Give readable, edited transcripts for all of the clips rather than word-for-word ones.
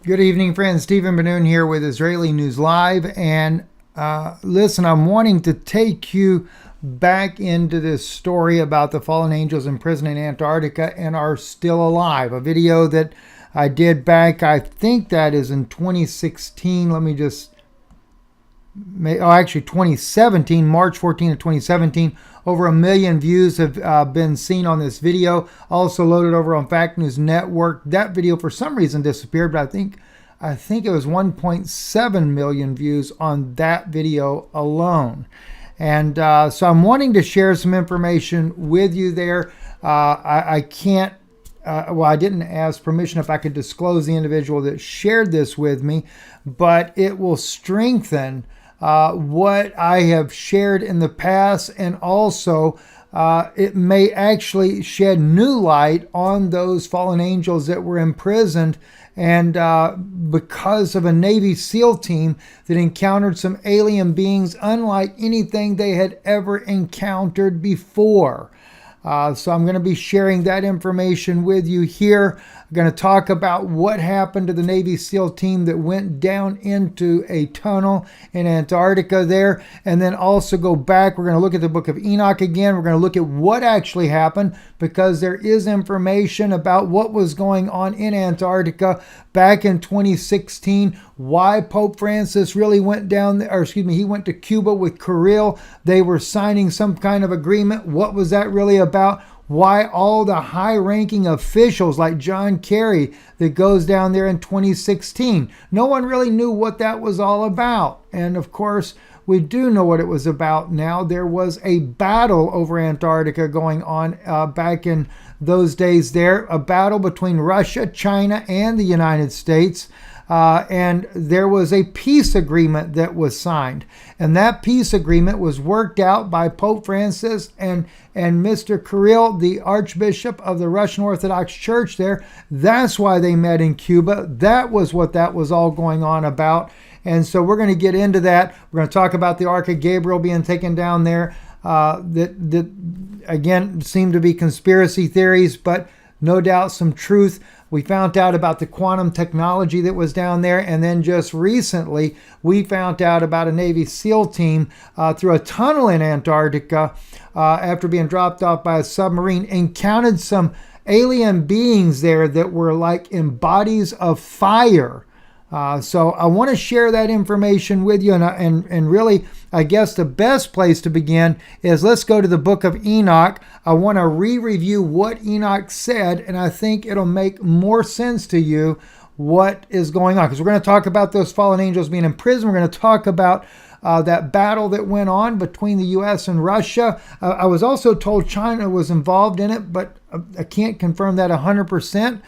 Good evening, friends. Stephen Benoon here with Israeli News Live. And listen, I'm wanting to take you back into this story about the fallen angels imprisoned in Antarctica and are still alive. A video that I did back, I think that is in 2016. Let me just, actually 2017, March 14th of 2017. Over 1 million views have been seen on this video. Also loaded over on Fact News Network. That video for some reason disappeared, but I think it was 1.7 million views on that video alone. And so I'm wanting to share some information with you there. I can't, I didn't ask permission if I could disclose the individual that shared this with me, but it will strengthen what I have shared in the past, and also it may actually shed new light on those fallen angels that were imprisoned, and because of a Navy SEAL team that encountered some alien beings unlike anything they had ever encountered before. So I'm going to be sharing that information with you here. I'm going to talk about what happened to the Navy SEAL team that went down into a tunnel in Antarctica there, and then also go back. We're going to look at the book of Enoch again. We're going to look at what actually happened, because there is information about what was going on in Antarctica back in 2016, why Pope Francis really went down there, or excuse me, he went to Cuba with Kirill. They were signing some kind of agreement. What was that really about? Why all the high-ranking officials like John Kerry that goes down there in 2016. No one really knew what that was all about. And of course, we do know what it was about now. There was a battle over Antarctica going on back in those days there. A battle between Russia, China, and the United States. And there was a peace agreement that was signed. And that peace agreement was worked out by Pope Francis and Mr. Kirill, the Archbishop of the Russian Orthodox Church there. That's why they met in Cuba. That was what that was all going on about. And so we're going to get into that. We're going to talk about the Ark of Gabriel being taken down there. That again, seem to be conspiracy theories, but no doubt some truth. We found out about the quantum technology that was down there. And then just recently, we found out about a Navy SEAL team through a tunnel in Antarctica after being dropped off by a submarine, encountered some alien beings there that were like in bodies of fire. So I want to share that information with you. And really, I guess the best place to begin is let's go to the book of Enoch. I want to re-review what Enoch said, and I think it'll make more sense to you what is going on. Because we're going to talk about those fallen angels being in prison. We're going to talk about that battle that went on between the U.S. and Russia. I was also told China was involved in it, but I can't confirm that 100%.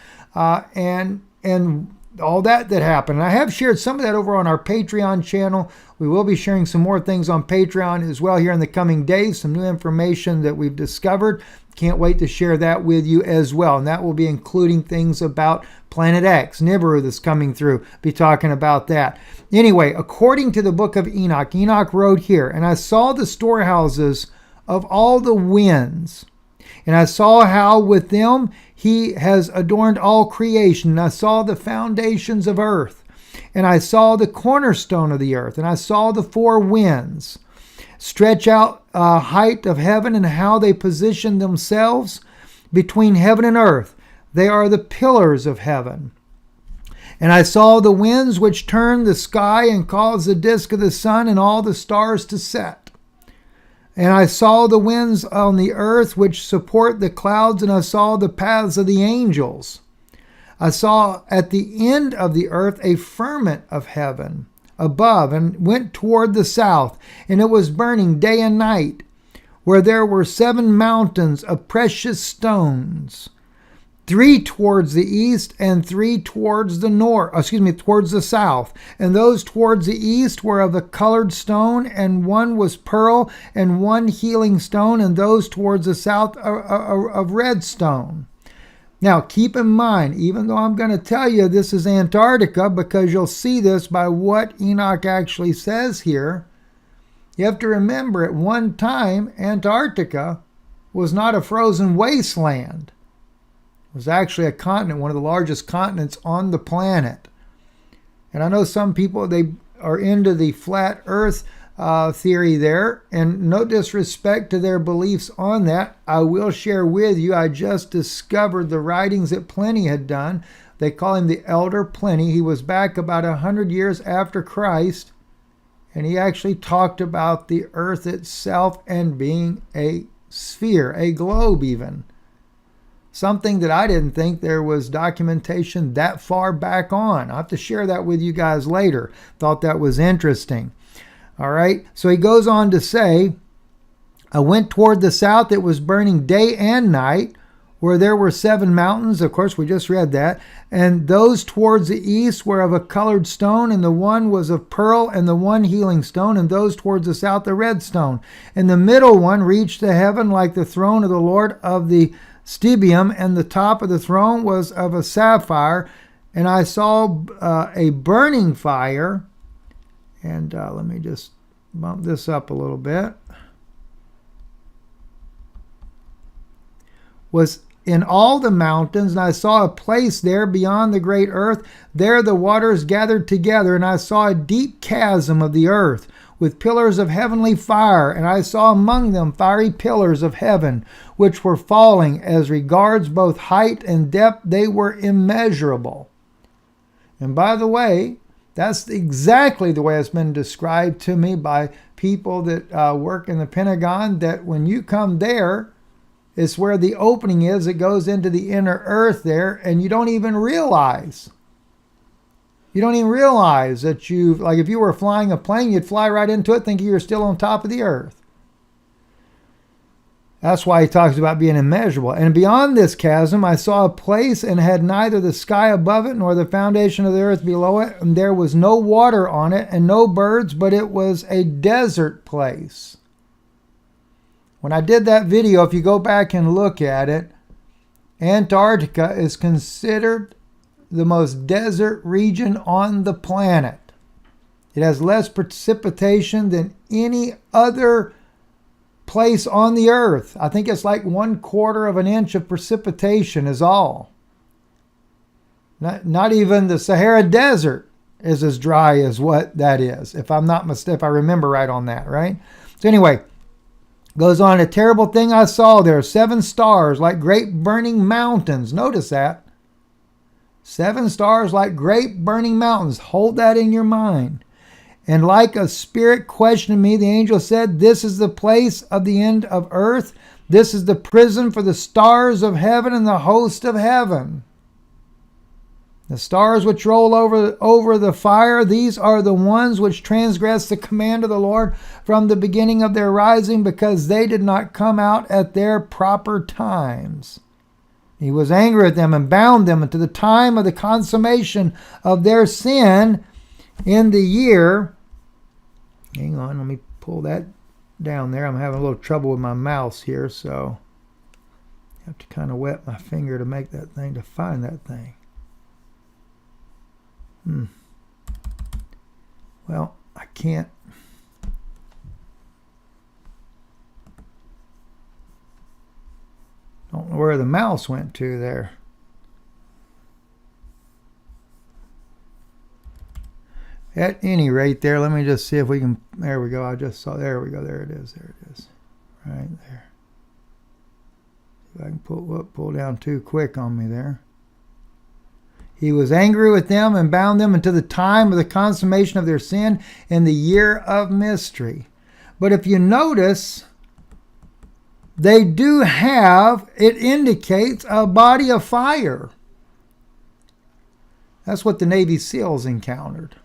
And all that happened. And I have shared some of that over on our Patreon channel. We will be sharing some more things on Patreon as well here in the coming days, some new information that we've discovered. Can't wait to share that with you as well. And that will be including things about Planet X, Nibiru that's coming through. Be talking about that. Anyway, according to the book of Enoch, Enoch wrote here, "And I saw the storehouses of all the winds, and I saw how with them he has adorned all creation. And I saw the foundations of earth. And I saw the cornerstone of the earth. And I saw the four winds stretch out height of heaven, and how they position themselves between heaven and earth. They are the pillars of heaven. And I saw the winds which turn the sky and cause the disk of the sun and all the stars to set. And I saw the winds on the earth which support the clouds, and I saw the paths of the angels. I saw at the end of the earth a firmament of heaven above, and went toward the south, and it was burning day and night, where there were 7 mountains of precious stones, 3 towards the east and 3 towards the towards the south. And those towards the east were of a colored stone, and one was pearl, and one healing stone, and those towards the south of red stone." Now, keep in mind, even though I'm going to tell you this is Antarctica, because you'll see this by what Enoch actually says here, you have to remember at one time, Antarctica was not a frozen wasteland. It was actually a continent, one of the largest continents on the planet. And I know some people, they are into the flat earth theory there, and no disrespect to their beliefs on that. I will share with you, I just discovered the writings that Pliny had done. They call him the Elder Pliny. He was back about 100 years after Christ, and he actually talked about the earth itself and being a sphere, a globe even. Something that I didn't think there was documentation that far back on. I'll have to share that with you guys later. Thought that was interesting. All right, so he goes on to say, I went toward the south. It was burning day and night, where there were 7 mountains. Of course, we just read that. And those towards the east were of a colored stone, and the one was of pearl, and the one healing stone, and those towards the south a red stone. And the middle one reached to heaven like the throne of the Lord of the Stibium, and the top of the throne was of a sapphire. And I saw a burning fire. And let me just bump this up a little bit. Was in all the mountains, and I saw a place there beyond the great earth. There the waters gathered together, and I saw a deep chasm of the earth with pillars of heavenly fire. And I saw among them fiery pillars of heaven, which were falling. As regards both height and depth, they were immeasurable. And by the way, that's exactly the way it's been described to me by people that work in the Pentagon, that when you come there, it's where the opening is. It goes into the inner earth there, and you don't even realize. You don't even realize that like if you were flying a plane, you'd fly right into it thinking you're still on top of the earth. That's why he talks about being immeasurable. And beyond this chasm, I saw a place, and had neither the sky above it nor the foundation of the earth below it. And there was no water on it and no birds, but it was a desert place. When I did that video, if you go back and look at it, Antarctica is considered the most desert region on the planet. It has less precipitation than any other place on the earth. I think it's like 1/4 of an inch of precipitation is all. Not even the Sahara Desert is as dry as what that is, if I'm not mistaken, if I remember right on that, right? So anyway, goes on, a terrible thing I saw there, 7 stars like great burning mountains. Notice that. 7 stars like great burning mountains. Hold that in your mind. And like a spirit questioning me, the angel said, this is the place of the end of earth. This is the prison for the stars of heaven and the host of heaven. The stars which roll over the fire, these are the ones which transgress the command of the Lord from the beginning of their rising, because they did not come out at their proper times. He was angry at them and bound them unto the time of the consummation of their sin in the year. Hang on, let me pull that down there. I'm having a little trouble with my mouse here, so I have to kind of wet my finger to make that thing, to find that thing. Well, I can't. Don't know where the mouse went to there. At any rate there, let me just see if we can, there we go, I just saw, there we go, there it is, right there. See if I can pull down too quick on me there. He was angry with them and bound them until the time of the consummation of their sin in the year of mystery. But if you notice, they do have, it indicates a body of fire. That's what the Navy SEALs encountered.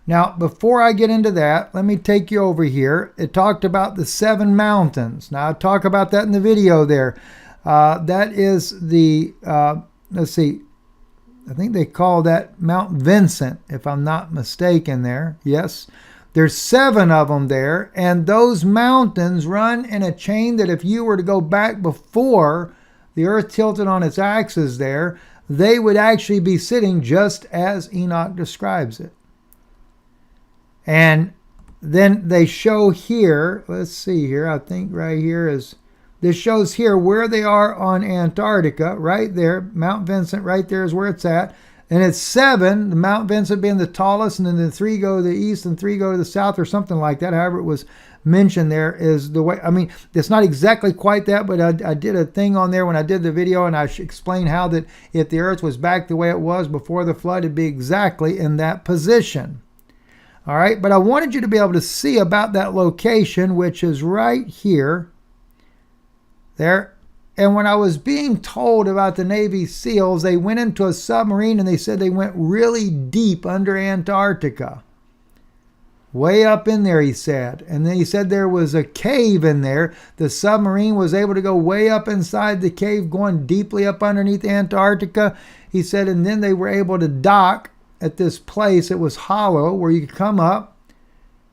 Now, before I get into that, let me take you over here. It talked about the 7 mountains. Now, I'll talk about that in the video there. That is the, let's see, I think they call that Mount Vincent, if I'm not mistaken there. Yes, there's 7 of them there, and those mountains run in a chain that if you were to go back before the earth tilted on its axis there, they would actually be sitting just as Enoch describes it. And then they show here, let's see here, I think right here is, this shows here where they are on Antarctica, right there, Mount Vincent, right there is where it's at. And it's 7, the Mount Vincent being the tallest, and then the 3 go to the east and 3 go to the south, or something like that. However it was mentioned there is the way. I mean, it's not exactly quite that, but I did a thing on there when I did the video, and I explained how that if the earth was back the way it was before the flood, it'd be exactly in that position. All right, but I wanted you to be able to see about that location, which is right here. There. And when I was being told about the Navy SEALs, they went into a submarine and they said they went really deep under Antarctica. Way up in there, he said. And then he said there was a cave in there. The submarine was able to go way up inside the cave, going deeply up underneath Antarctica. He said, and then they were able to dock at this place. It was hollow where you could come up.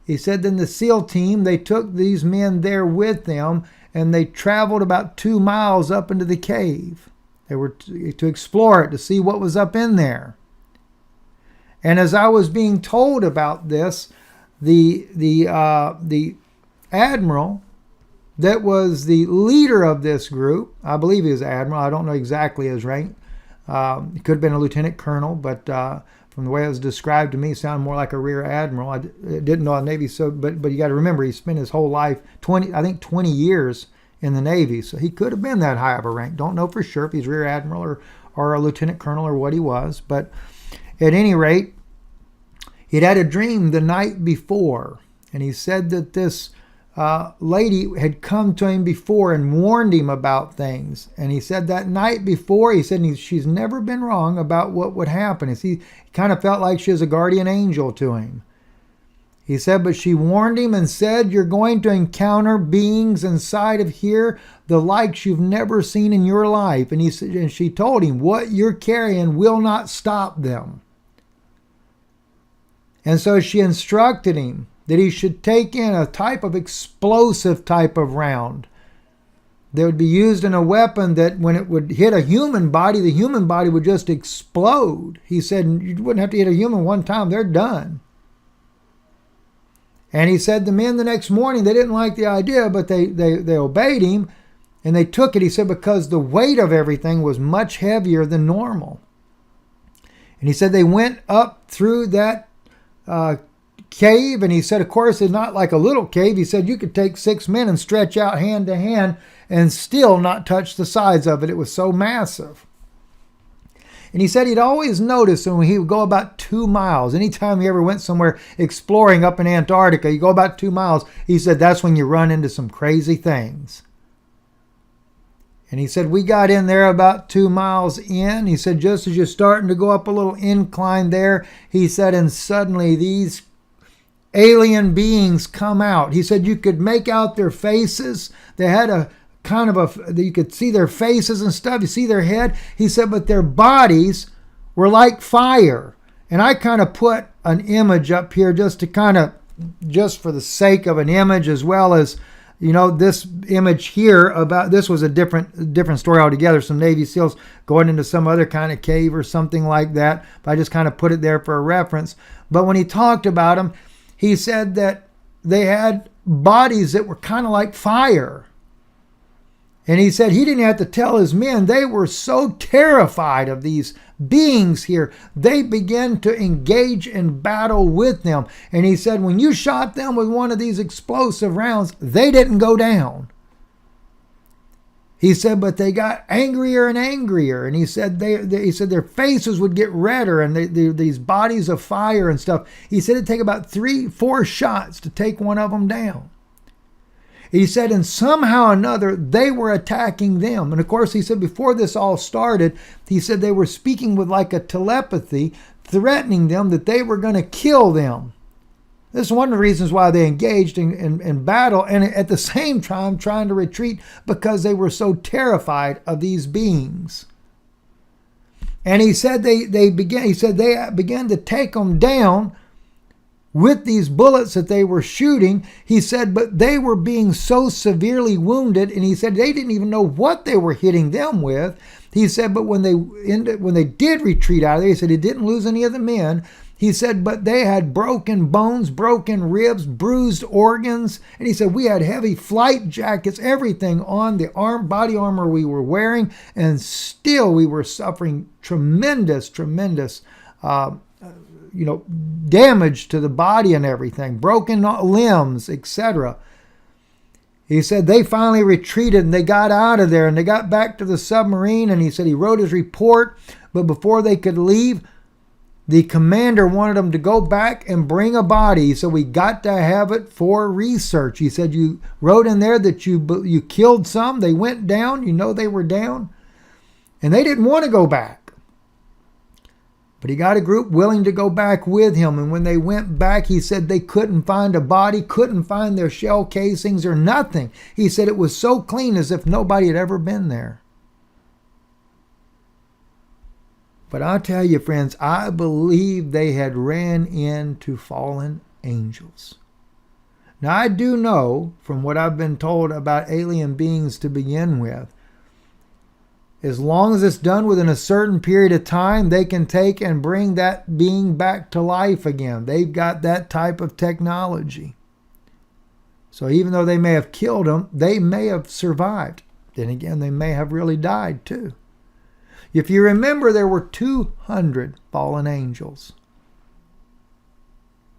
He said then the SEAL team, they took these men there with them, and they traveled about 2 miles up into the cave. They were to explore it, to see what was up in there. And as I was being told about this, the admiral that was the leader of this group, I believe he was admiral, I don't know exactly his rank. He could have been a lieutenant colonel, but from the way it was described to me, it sounded more like a rear admiral. I didn't know the Navy, so but you got to remember, he spent his whole life, 20 years in the Navy, so he could have been that high of a rank. Don't know for sure if he's rear admiral or a lieutenant colonel or what he was, but at any rate, he'd had a dream the night before, and he said that this lady had come to him before and warned him about things. And he said that night before, he said she's never been wrong about what would happen. He kind of felt like she was a guardian angel to him. He said, but she warned him and said, you're going to encounter beings inside of here, the likes you've never seen in your life. And she told him, what you're carrying will not stop them. And so she instructed him that he should take in a type of explosive type of round that would be used in a weapon that when it would hit a human body, the human body would just explode. He said you wouldn't have to hit a human one time, they're done. And he said the men the next morning, they didn't like the idea, but they obeyed him and they took it, he said, because the weight of everything was much heavier than normal. And he said they went up through that cave, and he said, of course, it's not like a little cave. He said you could take 6 men and stretch out hand to hand and still not touch the sides of it. It was so massive. And he said he'd always noticed when he would go about 2 miles, anytime he ever went somewhere exploring up in Antarctica, you go about 2 miles, he said that's when you run into some crazy things. And he said, we got in there about 2 miles in. He said, just as you're starting to go up a little incline there, he said, and suddenly these alien beings come out. He said, you could make out their faces. They had a kind of you could see their faces and stuff. You see their head. He said, but their bodies were like fire. And I kind of put an image up here just for the sake of an image, as well as, this image here about, this was a different story altogether. Some Navy SEALs going into some other kind of cave or something like that. But I just kind of put it there for a reference. But when he talked about them, he said that they had bodies that were kind of like fire. And he said he didn't have to tell his men. They were so terrified of these beings here. They began to engage in battle with them. And he said when you shot them with one of these explosive rounds, they didn't go down. He said, but they got angrier and angrier. And he said he said their faces would get redder, and these bodies of fire and stuff. He said it'd take about 3-4 shots to take one of them down. He said, and somehow or another, they were attacking them. And of course, he said before this all started, he said they were speaking with like a telepathy, threatening them that they were going to kill them. This is one of the reasons why they engaged in battle, and at the same time trying to retreat because they were so terrified of these beings. And he said they began to take them down with these bullets that they were shooting. He said, but they were being so severely wounded, and he said they didn't even know what they were hitting them with. He said, but when they did retreat out of there, he said he didn't lose any of the men. He said, but they had broken bones, broken ribs, bruised organs. And he said, we had heavy flight jackets, everything on the body armor we were wearing. And still we were suffering tremendous damage to the body and everything, broken limbs, etc. He said they finally retreated and they got out of there and they got back to the submarine, and he said he wrote his report, but before they could leave, the commander wanted them to go back and bring a body. He said, we got to have it for research. He said, you wrote in there that you killed some. They went down. You know they were down. And they didn't want to go back. But he got a group willing to go back with him. And when they went back, he said they couldn't find a body, couldn't find their shell casings or nothing. He said it was so clean as if nobody had ever been there. But I'll tell you, friends, I believe they had ran into fallen angels. Now, I do know from what I've been told about alien beings to begin with, as long as it's done within a certain period of time, they can take and bring that being back to life again. They've got that type of technology. So even though they may have killed them, they may have survived. Then again, they may have really died too. If you remember, there were 200 fallen angels.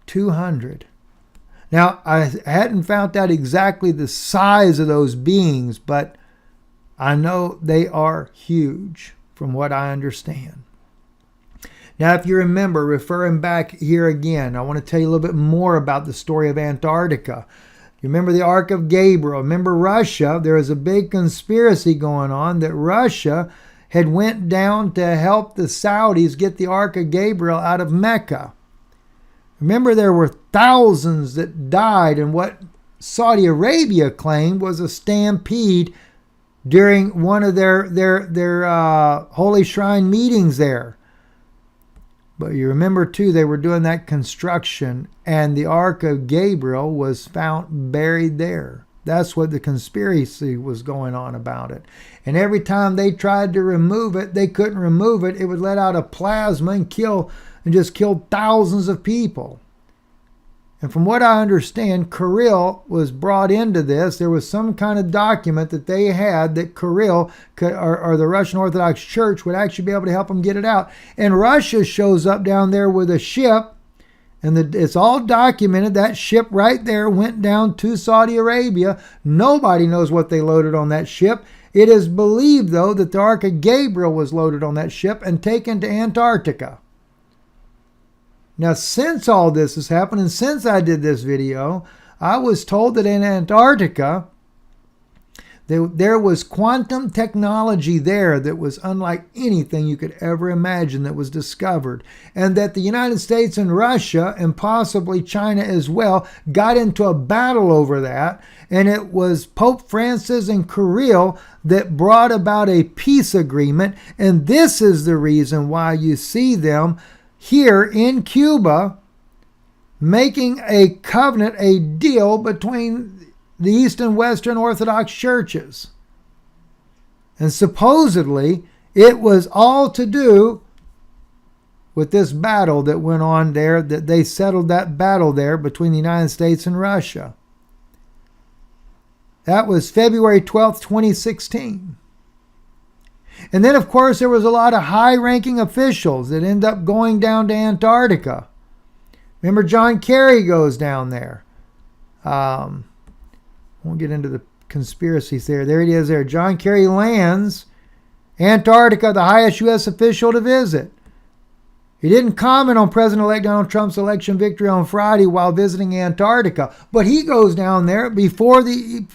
200. Now, I hadn't found out exactly the size of those beings, but I know they are huge from what I understand. Now, if you remember, referring back here again, I want to tell you a little bit more about the story of Antarctica. You remember the Ark of Gabriel. Remember Russia. There was a big conspiracy going on that Russia had went down to help the Saudis get the Ark of Gabriel out of Mecca. Remember, there were thousands that died in what Saudi Arabia claimed was a stampede during one of their holy shrine meetings there. But you remember too, they were doing that construction and the Ark of Gabriel was found buried there. That's what the conspiracy was going on about it. And every time they tried to remove it, they couldn't remove it. It would let out a plasma and just kill thousands of people. And from what I understand, Kirill was brought into this. There was some kind of document that they had that Kirill or the Russian Orthodox Church would actually be able to help them get it out. And Russia shows up down there with a ship, and it's all documented. That ship right there went down to Saudi Arabia. Nobody knows what they loaded on that ship. It is believed, though, that the Ark of Gabriel was loaded on that ship and taken to Antarctica. Now, since all this has happened, and since I did this video, I was told that in Antarctica, there was quantum technology there that was unlike anything you could ever imagine that was discovered. And that the United States and Russia, and possibly China as well, got into a battle over that. And it was Pope Francis and Kirill that brought about a peace agreement. And this is the reason why you see them here in Cuba making a covenant, a deal between the East and Western Orthodox churches. And supposedly it was all to do with this battle that went on there, that they settled that battle there between the United States and Russia. That was February 12th, 2016. And then, of course, there was a lot of high-ranking officials that end up going down to Antarctica. Remember, John Kerry goes down there. Won't get into the conspiracies there. There it is there. John Kerry lands Antarctica, the highest U.S. official to visit. He didn't comment on President-elect Donald Trump's election victory on Friday while visiting Antarctica, but he goes down there before the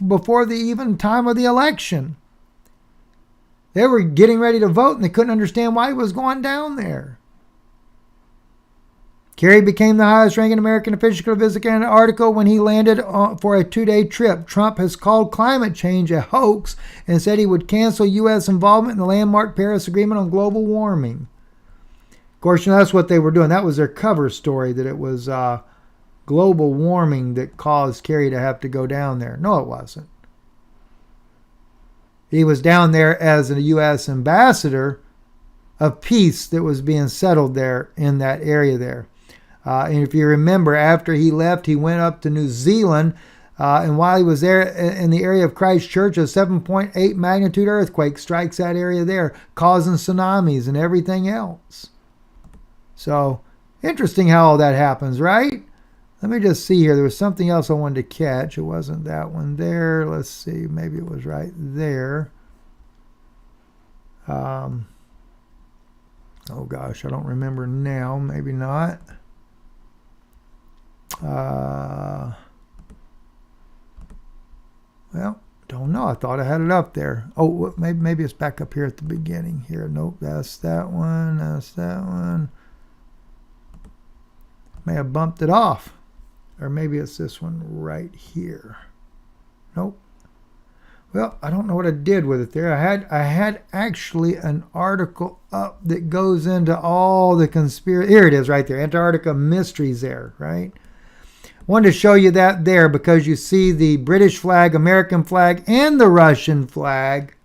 even time of the election. They were getting ready to vote, and they couldn't understand why he was going down there. Kerry became the highest-ranking American official to visit Antarctica when he landed for a 2-day trip. Trump has called climate change a hoax and said he would cancel U.S. involvement in the landmark Paris Agreement on global warming. Of course, that's what they were doing. That was their cover story, that it was global warming that caused Kerry to have to go down there. No, it wasn't. He was down there as a U.S. ambassador of peace that was being settled there in that area there. And if you remember, after he left, he went up to New Zealand. And while he was there in the area of Christchurch, a 7.8 magnitude earthquake strikes that area there, causing tsunamis and everything else. So, interesting how all that happens, right? Let me just see here. There was something else I wanted to catch. It wasn't that one there. Let's see. Maybe it was right there. Oh, gosh. I don't remember now. Maybe not. Well, don't know. I thought I had it up there. Oh, maybe it's back up here at the beginning here. Nope, that's that one. That's that one. May have bumped it off. Or maybe it's this one right here. Nope. Well, I don't know what I did with it there. I had actually an article up that goes into all the conspiracy. Here it is right there. Antarctica mysteries there, right? Wanted to show you that there because you see the British flag, American flag, and the Russian flag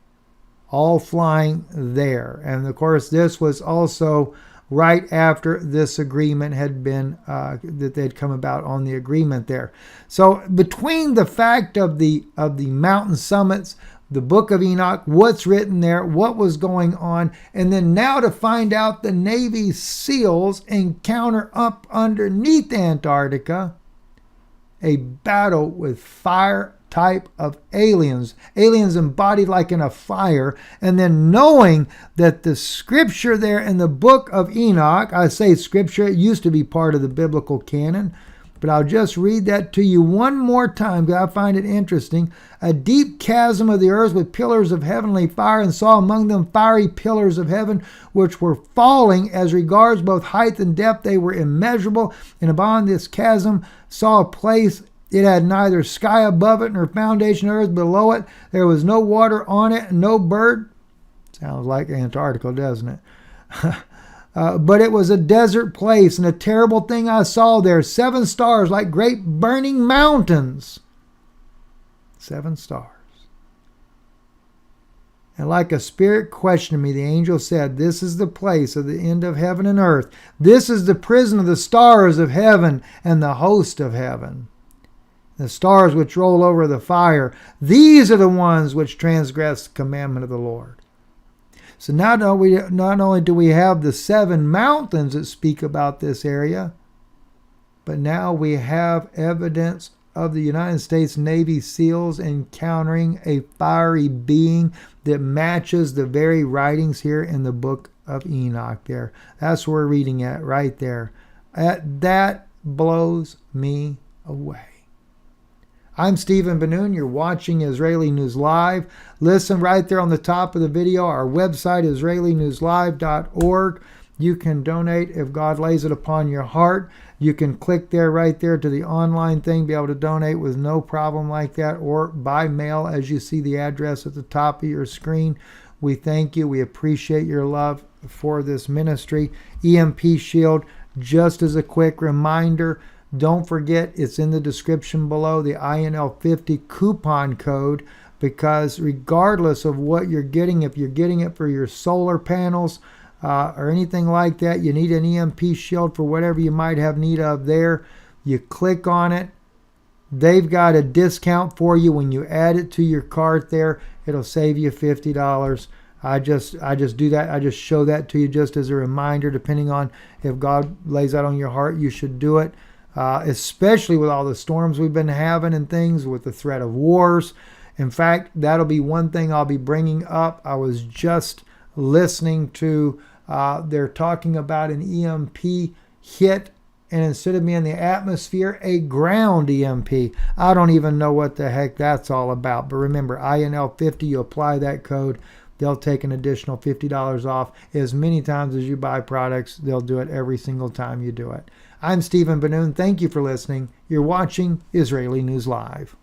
all flying there. And of course, this was also right after this agreement had been, that they'd come about on the agreement there. So between the fact of the mountain summits, the book of Enoch, what's written there, what was going on, and then now to find out the Navy SEALs encounter up underneath Antarctica a battle with fire type of aliens embodied like in a fire, and then knowing that the scripture there in the book of Enoch, I say scripture, it used to be part of the biblical canon, but I'll just read that to you one more time because I find it interesting. A deep chasm of the earth with pillars of heavenly fire, and saw among them fiery pillars of heaven, which were falling as regards both height and depth. They were immeasurable. And upon this chasm saw a place. It had neither sky above it nor foundation earth below it. There was no water on it and no bird. Sounds like Antarctica, doesn't it? But it was a desert place, and a terrible thing I saw there. 7 stars like great burning mountains. 7 stars. And like a spirit questioned me, the angel said, "This is the place of the end of heaven and earth. This is the prison of the stars of heaven and the host of heaven. The stars which roll over the fire, these are the ones which transgress the commandment of the Lord." So not only do we have the 7 mountains that speak about this area, but now we have evidence of the United States Navy SEALs encountering a fiery being that matches the very writings here in the book of Enoch there. That's what we're reading at right there. That blows me away. I'm Stephen Ben-Nun. You're watching Israeli News Live. Listen right there on the top of the video. Our website is israelinewslive.org. You can donate if God lays it upon your heart. You can click there right there to the online thing, be able to donate with no problem like that, or by mail as you see the address at the top of your screen. We thank you. We appreciate your love for this ministry. EMP Shield, just as a quick reminder, don't forget, it's in the description below, the INL50 coupon code, because regardless of what you're getting, if you're getting it for your solar panels or anything like that, you need an EMP shield for whatever you might have need of there. You click on it. They've got a discount for you when you add it to your cart there. It'll save you $50. I just do that. I just show that to you just as a reminder. Depending on if God lays that on your heart, you should do it. Especially with all the storms we've been having and things, with the threat of wars. In fact, that'll be one thing I'll be bringing up. I was just listening to, they're talking about an EMP hit, and instead of being in the atmosphere, a ground EMP. I don't even know what the heck that's all about. But remember, INL50, you apply that code, they'll take an additional $50 off. As many times as you buy products, they'll do it every single time you do it. I'm Stephen Ben-Nun. Thank you for listening. You're watching Israeli News Live.